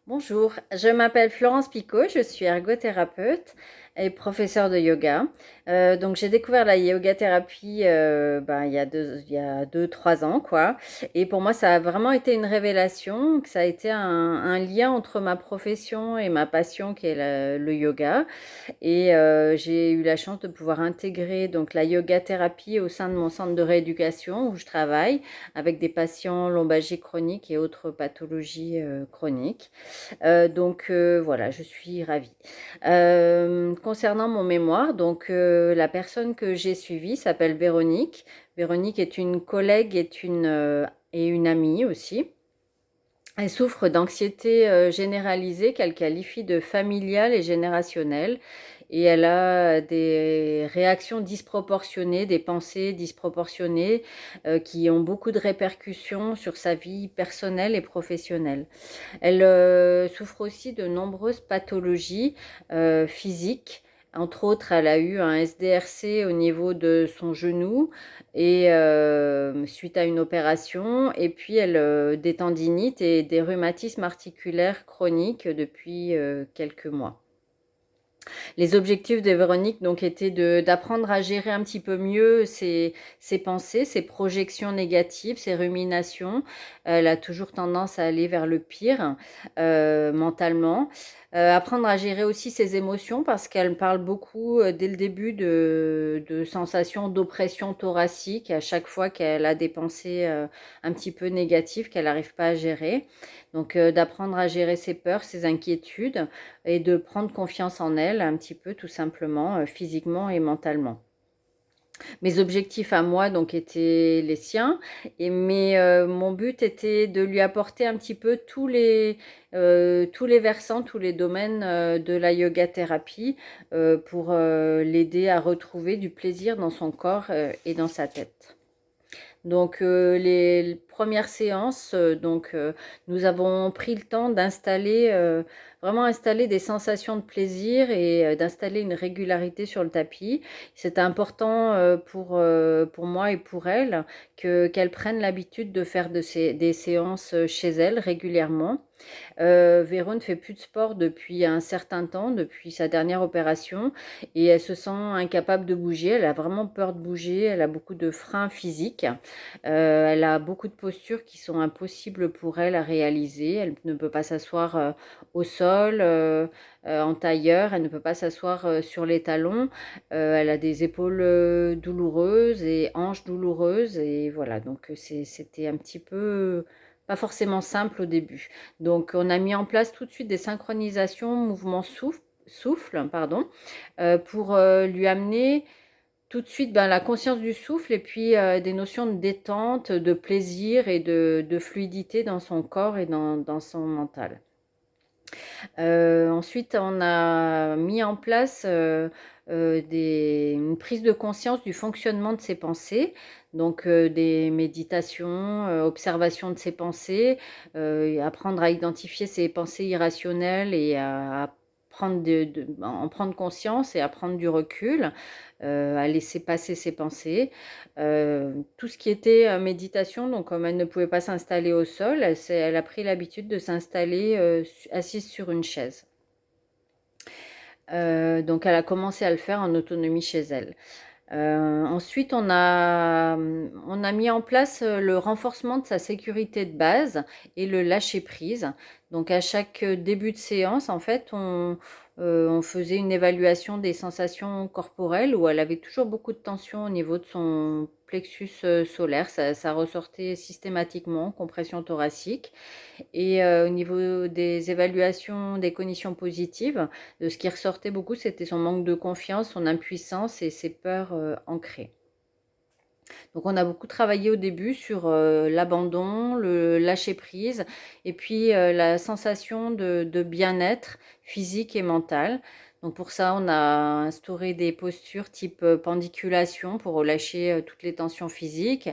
Bonjour, je m'appelle Florence Picot, je suis ergothérapeute et professeure de yoga. Donc j'ai découvert la yoga thérapie il y a 2, 3 ans, quoi. Et pour moi, ça a vraiment été une révélation, que ça a été un lien entre ma profession et ma passion qui est le yoga. Et j'ai eu la chance de pouvoir intégrer donc la yoga thérapie au sein de mon centre de rééducation où je travaille avec des patients lombalgiques chroniques et autres pathologies chroniques. Voilà, je suis ravie. Concernant mon mémoire, la personne que j'ai suivie s'appelle Véronique. Véronique est une collègue et une amie aussi. Elle souffre d'anxiété généralisée qu'elle qualifie de familiale et générationnelle. Et elle a des réactions disproportionnées, des pensées disproportionnées qui ont beaucoup de répercussions sur sa vie personnelle et professionnelle. Elle souffre aussi de nombreuses pathologies physiques. Entre autres, elle a eu un SDRC au niveau de son genou et suite à une opération, et puis elle des tendinites et des rhumatismes articulaires chroniques depuis quelques mois. Les objectifs de Véronique donc étaient d'apprendre à gérer un petit peu mieux ses pensées, ses projections négatives, ses ruminations. Elle a toujours tendance à aller vers le pire mentalement. Apprendre à gérer aussi ses émotions parce qu'elle parle beaucoup dès le début de sensations d'oppression thoracique à chaque fois qu'elle a des pensées un petit peu négatives qu'elle n'arrive pas à gérer. Donc d'apprendre à gérer ses peurs, ses inquiétudes et de prendre confiance en elle un petit peu tout simplement, physiquement et mentalement. Mes objectifs à moi donc étaient les siens, mais mon but était de lui apporter un petit peu tous les versants, tous les domaines de la yoga thérapie pour l'aider à retrouver du plaisir dans son corps et dans sa tête. Donc les premières séances, nous avons pris le temps d'installer, vraiment installer des sensations de plaisir et d'installer une régularité sur le tapis. C'est important pour moi et pour elle qu'elle prenne l'habitude de faire des séances chez elle régulièrement. Véro ne fait plus de sport depuis un certain temps, depuis sa dernière opération, et elle se sent incapable de bouger. Elle a vraiment peur de bouger. Elle a beaucoup de freins physiques. Elle a beaucoup de postures qui sont impossibles pour elle à réaliser. Elle ne peut pas s'asseoir au sol, en tailleur. Elle ne peut pas s'asseoir sur les talons. Elle a des épaules douloureuses et hanches douloureuses. Et voilà, donc c'était un petit peu pas forcément simple au début. Donc, on a mis en place tout de suite des synchronisations, mouvements souffle, pardon, pour lui amener tout de suite la conscience du souffle et puis des notions de détente, de plaisir et de fluidité dans son corps et dans son mental. Ensuite, on a mis en place une prise de conscience du fonctionnement de ses pensées, donc des méditations, observation de ses pensées, apprendre à identifier ses pensées irrationnelles et à en prendre conscience et à prendre du recul, à laisser passer ses pensées. Tout ce qui était méditation, donc comme elle ne pouvait pas s'installer au sol, elle a pris l'habitude de s'installer assise sur une chaise. Donc elle a commencé à le faire en autonomie chez elle. Ensuite, on a mis en place le renforcement de sa sécurité de base et le lâcher prise. Donc à chaque début de séance, en fait, on faisait une évaluation des sensations corporelles où elle avait toujours beaucoup de tension au niveau de son plexus solaire. Ça ressortait systématiquement, compression thoracique. Et au niveau des évaluations des cognitions positives, ce qui ressortait beaucoup, c'était son manque de confiance, son impuissance et ses peurs ancrées. Donc on a beaucoup travaillé au début sur l'abandon, le lâcher prise et puis la sensation de bien-être physique et mental. Donc pour ça, on a instauré des postures type pendiculation pour relâcher toutes les tensions physiques,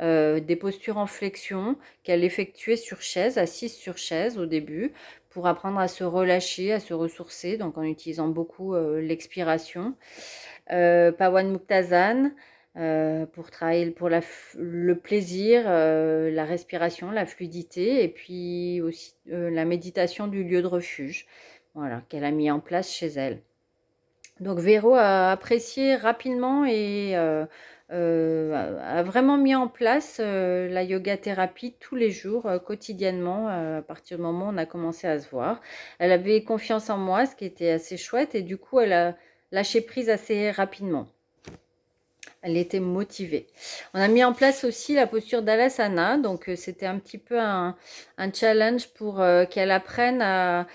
des postures en flexion qu'elle effectuait sur chaise, assise sur chaise au début, pour apprendre à se relâcher, à se ressourcer, donc en utilisant beaucoup l'expiration. Pawan Muktasan, pour travailler pour le plaisir, la respiration, la fluidité et puis aussi la méditation du lieu de refuge, voilà, qu'elle a mis en place chez elle. Donc Véro a apprécié rapidement et a vraiment mis en place la yoga thérapie tous les jours, quotidiennement, à partir du moment où on a commencé à se voir. Elle avait confiance en moi, ce qui était assez chouette, et du coup, elle a lâché prise assez rapidement. Elle était motivée. On a mis en place aussi la posture d'Alasana, donc c'était un petit peu un challenge pour qu'elle apprenne à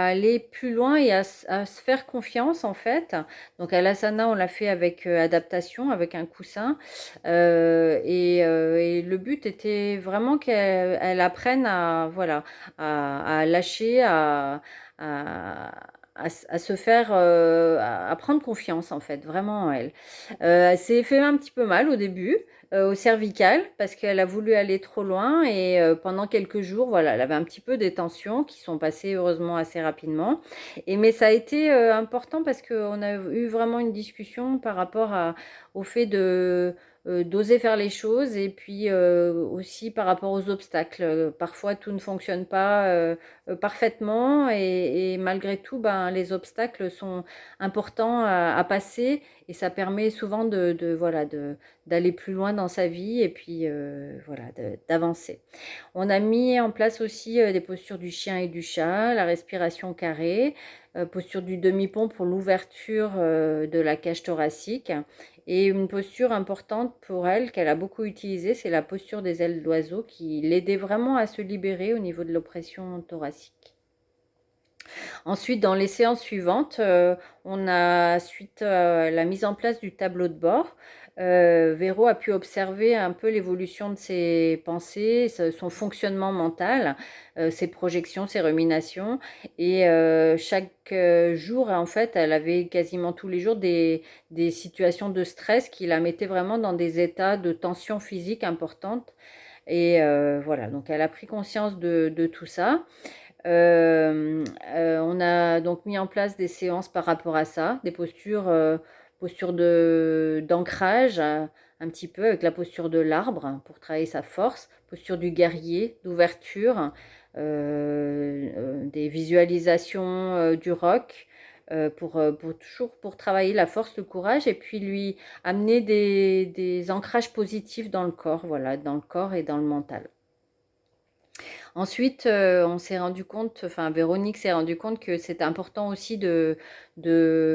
aller plus loin et à se faire confiance en fait. Donc Alasana, on l'a fait avec adaptation, avec un coussin. Et le but était vraiment qu'elle apprenne à, voilà, à lâcher, à, à se faire, à prendre confiance en fait, vraiment en elle. Elle s'est fait un petit peu mal au début, au cervical, parce qu'elle a voulu aller trop loin et pendant quelques jours, voilà, elle avait un petit peu des tensions qui sont passées heureusement assez rapidement. Mais ça a été important parce qu'on a eu vraiment une discussion par rapport au fait d'oser faire les choses et puis aussi par rapport aux obstacles. Parfois, tout ne fonctionne pas parfaitement et malgré tout, ben, les obstacles sont importants à passer et ça permet souvent voilà, d'aller plus loin dans sa vie et puis voilà, d'avancer. On a mis en place aussi des postures du chien et du chat, la respiration carrée, posture du demi-pont pour l'ouverture de la cage thoracique. Et une posture importante pour elle, qu'elle a beaucoup utilisée, c'est la posture des ailes d'oiseau qui l'aidait vraiment à se libérer au niveau de l'oppression thoracique. Ensuite, dans les séances suivantes, on a, suite à la mise en place du tableau de bord, Véro a pu observer un peu l'évolution de ses pensées, son fonctionnement mental, ses projections, ses ruminations. Et chaque jour, en fait, elle avait quasiment tous les jours des situations de stress qui la mettaient vraiment dans des états de tension physique importante. Et voilà, donc elle a pris conscience de tout ça. On a donc mis en place des séances par rapport à ça, des postures, postures d'ancrage, un petit peu avec la posture de l'arbre pour travailler sa force, posture du guerrier, d'ouverture, des visualisations du roc. Pour toujours pour travailler la force, le courage et puis lui amener des ancrages positifs dans le corps, voilà, dans le corps et dans le mental. Ensuite, on s'est rendu compte, enfin Véronique s'est rendu compte que c'était important aussi de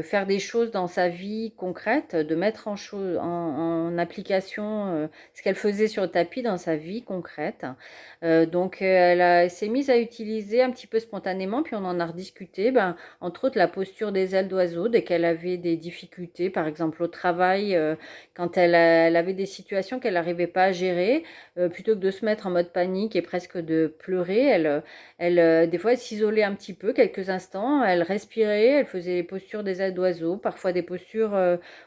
faire des choses dans sa vie concrète, de mettre en application ce qu'elle faisait sur le tapis dans sa vie concrète. Donc, elle s'est mise à utiliser un petit peu spontanément, puis on en a rediscuté, ben, entre autres la posture des ailes d'oiseau, dès qu'elle avait des difficultés, par exemple au travail, quand elle avait des situations qu'elle n'arrivait pas à gérer, plutôt que de se mettre en mode panique et presque de pleurer, des fois, elle s'isolait un petit peu, quelques instants, elle respirait, elle faisait les postures des ailes d'oiseau, parfois des postures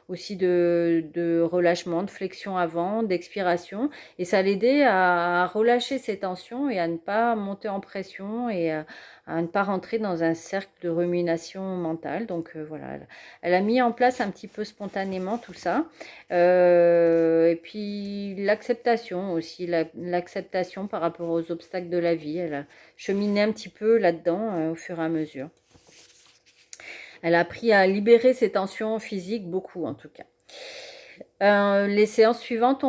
aussi de relâchement, de flexion avant, d'expiration, et ça l'aidait à relâcher ses tensions et à ne pas monter en pression et à ne pas rentrer dans un cercle de rumination mentale. Donc voilà, elle a mis en place un petit peu spontanément tout ça. Et puis l'acceptation aussi, l'acceptation par rapport aux obstacles de la vie. Elle a cheminé un petit peu là-dedans au fur et à mesure. Elle a appris à libérer ses tensions physiques, beaucoup en tout cas. Les séances suivantes,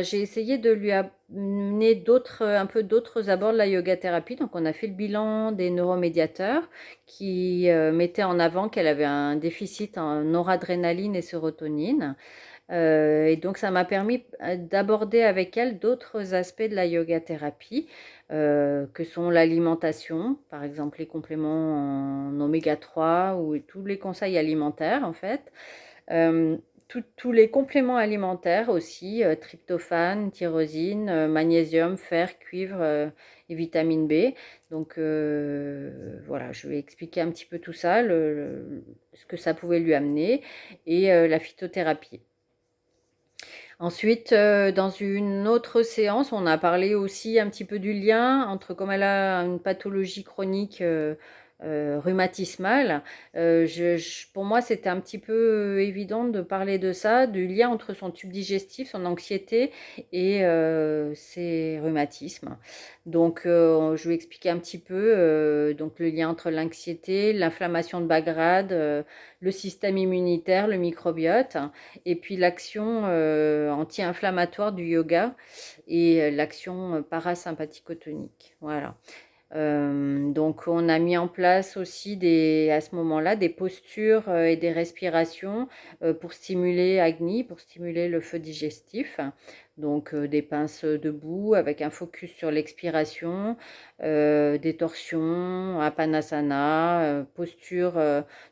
j'ai essayé de lui amener un peu d'autres abords de la yoga thérapie. Donc, on a fait le bilan des neuromédiateurs qui mettaient en avant qu'elle avait un déficit en noradrénaline et sérotonine. Et donc, ça m'a permis d'aborder avec elle d'autres aspects de la yoga thérapie, que sont l'alimentation, par exemple les compléments en oméga 3 ou tous les conseils alimentaires en fait. Euh, tous les compléments alimentaires aussi, tryptophane, tyrosine, magnésium, fer, cuivre et vitamine B. Donc voilà, je vais expliquer un petit peu tout ça, ce que ça pouvait lui amener et la phytothérapie. Ensuite, dans une autre séance, on a parlé aussi un petit peu du lien entre comme elle a une pathologie chronique rhumatismale, pour moi, c'était un petit peu évident de parler de ça, du lien entre son tube digestif, son anxiété et ses rhumatismes. Donc, je lui ai expliqué un petit peu donc le lien entre l'anxiété, l'inflammation de bas grade, le système immunitaire, le microbiote, et puis l'action anti-inflammatoire du yoga et l'action parasympathico-tonique. Voilà. Donc on a mis en place aussi à ce moment-là des postures et des respirations pour stimuler Agni, pour stimuler le feu digestif. Donc des pinces debout avec un focus sur l'expiration, des torsions, Apanasana, posture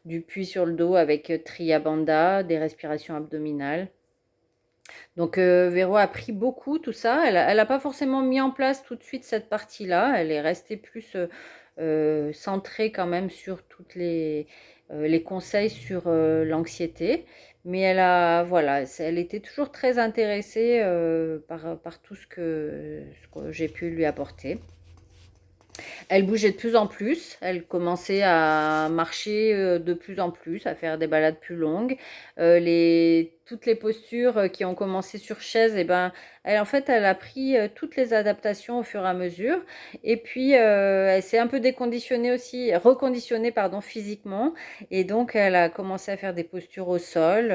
du puits sur le dos avec Triya Bandha, des respirations abdominales. Donc Véro a pris beaucoup tout ça. Elle a pas forcément mis en place tout de suite cette partie-là. Elle est restée plus centrée quand même sur toutes les conseils sur l'anxiété. Mais voilà, elle était toujours très intéressée par tout ce que j'ai pu lui apporter. Elle bougeait de plus en plus, elle commençait à marcher de plus en plus, à faire des balades plus longues. Toutes les postures qui ont commencé sur chaise, et ben, en fait, elle a pris toutes les adaptations au fur et à mesure. Et puis, elle s'est un peu déconditionnée aussi, reconditionnée, pardon, physiquement. Et donc, elle a commencé à faire des postures au sol.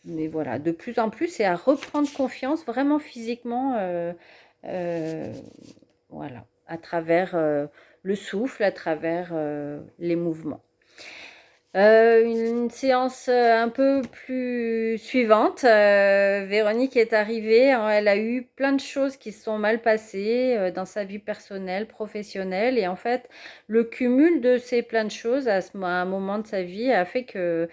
Mais voilà, de plus en plus, et à reprendre confiance vraiment physiquement. Euh, voilà, à travers le souffle, à travers les mouvements. Une séance un peu plus suivante, Véronique est arrivée, hein, elle a eu plein de choses qui se sont mal passées dans sa vie personnelle, professionnelle, et en fait, le cumul de ces plein de choses à un moment de sa vie a fait qu'elle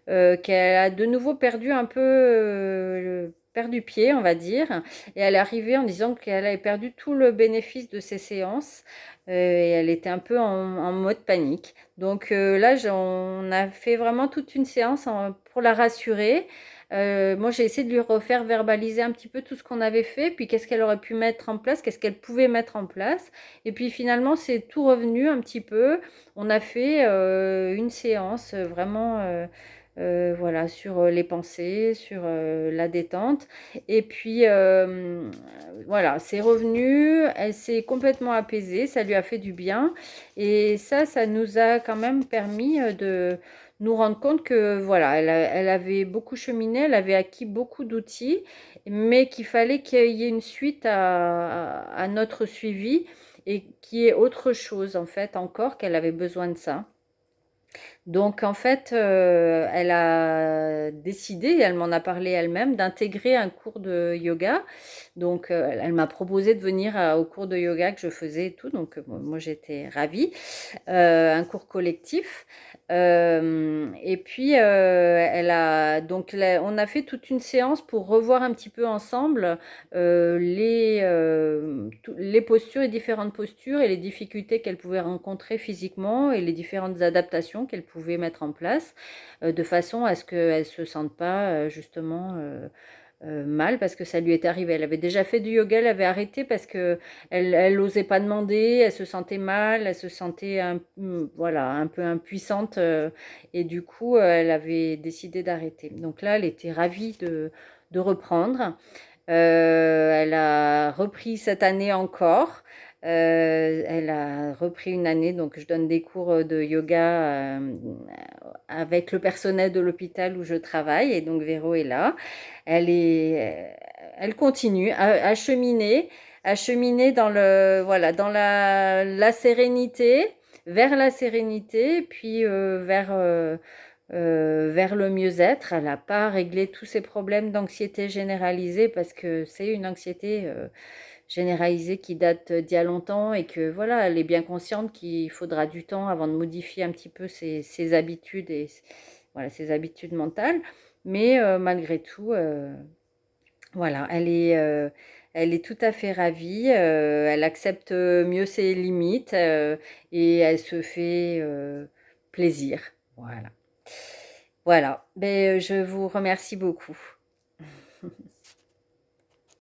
a de nouveau perdu un peu perdu pied, on va dire, et elle est arrivée en disant qu'elle avait perdu tout le bénéfice de ses séances et elle était un peu en mode panique. Donc là, on a fait vraiment toute une séance pour la rassurer. Moi, j'ai essayé de lui refaire verbaliser un petit peu tout ce qu'on avait fait, puis qu'est-ce qu'elle aurait pu mettre en place, qu'est-ce qu'elle pouvait mettre en place. Et puis finalement, c'est tout revenu un petit peu. On a fait une séance vraiment voilà, sur les pensées, sur la détente. Et puis, voilà, c'est revenu, elle s'est complètement apaisée, ça lui a fait du bien. Et ça nous a quand même permis de nous rendre compte que, voilà, elle avait beaucoup cheminé, elle avait acquis beaucoup d'outils, mais qu'il fallait qu'il y ait une suite à notre suivi et qu'il y ait autre chose, en fait, encore, qu'elle avait besoin de ça. Donc en fait, elle a décidé, elle m'en a parlé elle-même, d'intégrer un cours de yoga. Donc elle m'a proposé de venir au cours de yoga que je faisais et tout. Donc moi j'étais ravie. Un cours collectif. Et puis on a fait toute une séance pour revoir un petit peu ensemble les postures, les différentes postures et les difficultés qu'elle pouvait rencontrer physiquement et les différentes adaptations qu'elle pouvait mettre en place de façon à ce qu'elle ne se sente pas justement mal parce que ça lui était arrivé. Elle avait déjà fait du yoga, elle avait arrêté parce que elle n'osait pas demander, elle se sentait mal, elle se sentait voilà, un peu impuissante et du coup elle avait décidé d'arrêter. Donc là, elle était ravie de reprendre. Elle a repris cette année encore. Elle a repris une année, donc je donne des cours de yoga avec le personnel de l'hôpital où je travaille, et donc Véro est là. Elle continue à cheminer dans voilà, dans la sérénité, vers la sérénité, puis vers le mieux-être. Elle n'a pas réglé tous ses problèmes d'anxiété généralisée parce que c'est une anxiété généralisée qui date d'il y a longtemps et que voilà, elle est bien consciente qu'il faudra du temps avant de modifier un petit peu ses habitudes et voilà, ses habitudes mentales. Mais malgré tout, voilà, elle est tout à fait ravie. Elle accepte mieux ses limites et elle se fait plaisir. Voilà. Voilà. Ben, je vous remercie beaucoup.